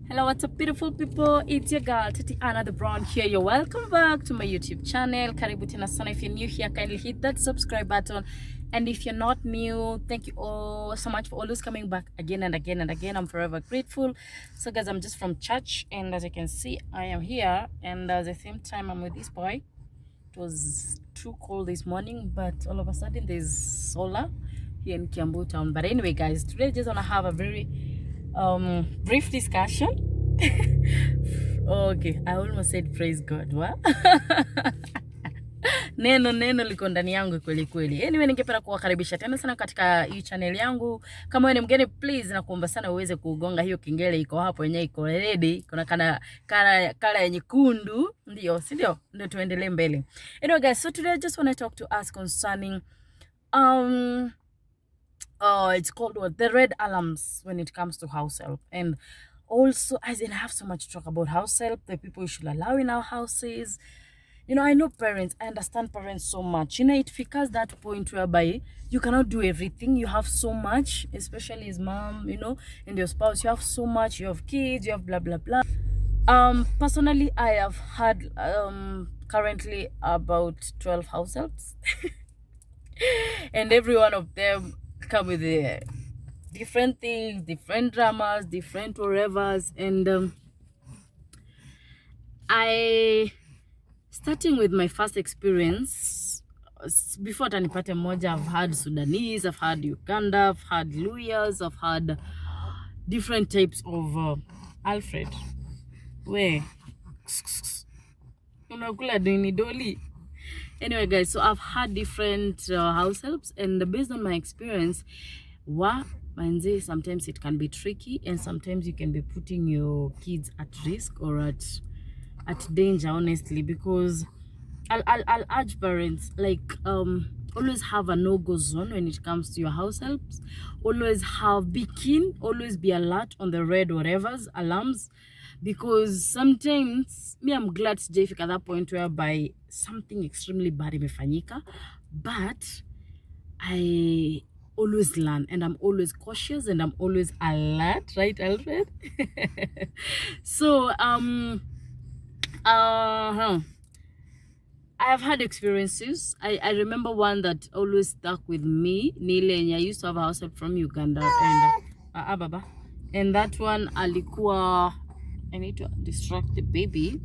Hello, what's up beautiful people? It's your girl Tatiana the Brown here. You're welcome back to my YouTube channel. Karibu tena sana. If you're new here, kindly hit that subscribe button. And if you're not new, thank you all so much for always coming back again and again and again. I'm forever grateful. So guys, I'm just from church, and as you can see, I am here, and at the same time I'm with this boy. It was too cold this morning, but all of a sudden there's solar here in Kiambu town. But anyway guys, today I just want to have a very brief discussion. Okay, I almost said praise God. What? Neno liko ndani yangu kweli kweli. Anyway, ningependa kuwakaribisha tena sana katika hii channel yangu. Kama wewe ni mgeni, please nakuomba sana uweze kugonga hiyo kengele iko hapo yenyewe iko ready. Kuna kala ya nyekundu, ndio, si ndio? Ndio tuendelee mbele. Anyway guys, so today I just want to talk to us concerning it's called what? The red alarms when it comes to house help. And also, as in, I have so much to talk about house help, the people we should allow in our houses. You know, I know parents, I understand parents so much. You know, it becomes that point whereby you cannot do everything. You have so much, especially as mom, you know, and your spouse, you have so much, you have kids, you have blah, blah, blah. Personally, I have had currently about 12 house helps. And every one of them come with different things, different dramas, different whatevers. And starting with my first experience, before tanipate moja, I've had Sudanese, I've had Uganda, I've had Luyas, I've had different types of Alfred. Where? Unakula dini doli. Anyway guys, so I've had different house helps, and based on my experience, sometimes it can be tricky, and sometimes you can be putting your kids at risk or at danger, honestly, because I'll urge parents, like always have a no-go zone when it comes to your house helps. Always be keen, always be alert on the red whatever's alarms, because sometimes I'm glad sijafika at that point whereby something extremely bad imefanyika, but I always learn, and I'm always cautious, and I'm always alert, right, Alfred? So I have had experiences. I remember one that always stuck with me. Nile, I used to have a house help from Uganda, and baba, and that one alikuwa, I need to distract the baby.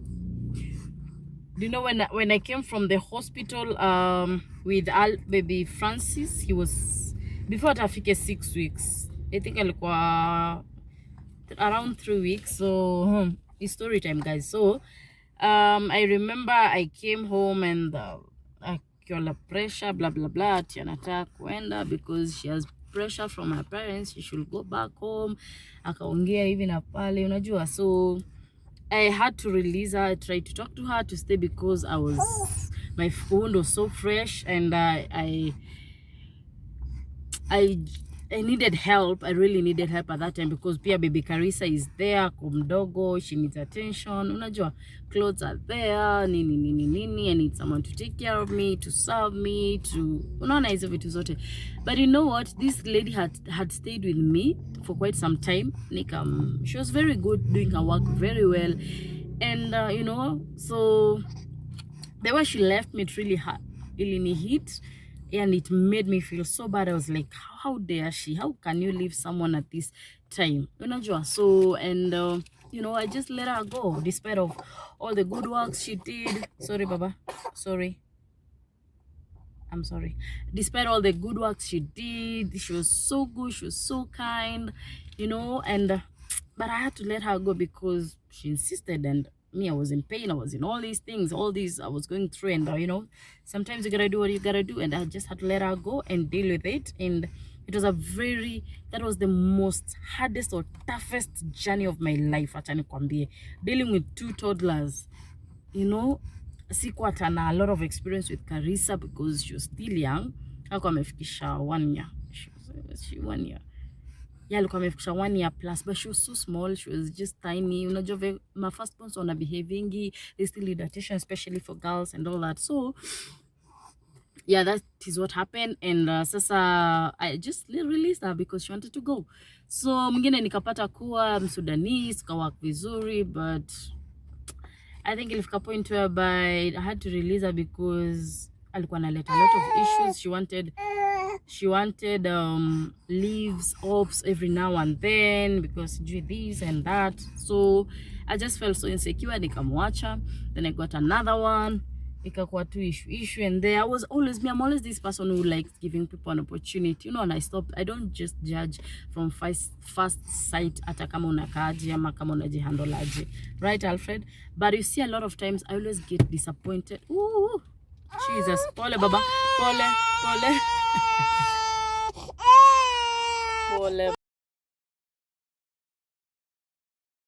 Do you know when I came from the hospital with baby Francis, he was, before afike 6 weeks, I think alikuwa around 3 weeks. So it's story time guys. So I remember I came home and akiwa pressure blah blah blah, anataka kuenda because she has pressure from her parents, she should go back home. Akaongea hivi na pale, unajua. So I had to release her. I tried to talk to her to stay because my wound was so fresh, and I needed help. I really needed help at that time, because pia baby Carissa is there, kumdogo, she needs attention, unajua, clothes are there, nini, I need someone to take care of me, to serve me, to unaona hizo vitu zote. But you know what, this lady had stayed with me for quite some time. She was very good, doing her work very well, and you know, so the way she left me, it really hit, and it made me feel so bad. I was like, how dare she? How can you leave someone at this time? Unajua. So, and you know, I just let her go despite of all the good works she did. Sorry baba, sorry, I'm sorry. Despite all the good works she did, she was so good, she was so kind, you know. And but I had to let her go because she insisted, and me, I was in pain, I was in all these things, all these I was going through, and you know, sometimes you gotta do what you gotta do, and I just had to let her go and deal with it. And it was that was the most hardest or toughest journey of my life, acha nikwambie, dealing with 2 toddlers, you know. Sikuwa tana a lot of experience with Carissa because she was still young. Alikuwa amefikisha 1 year. She 1 year. Yeah, alikuwa amefikisha 1 year plus, but she was so small, she was just tiny. Unajua, my first ones on behaving, they still need attention, especially for girls and all that. So yeah, that is what happened. And sasa I just released her because she wanted to go. So mwingine nikapata kuwa Msudanese, kawork vizuri, but I think ilifika point whereby I had to release her because alikuwa analeta a lot of issues. She wanted leaves ops every now and then because do this and that. So I just felt so insecure, nikamwacha. Then I got another one, ikakuwa tu issue, and there I'm always this person who likes giving people an opportunity, you know. And I don't just judge from first sight, hata kama unakaaje ama kama unajihandle aje, right Alfred? But you see, a lot of times I always get disappointed. Ooh, Jesus, pole baba, pole pole. Pole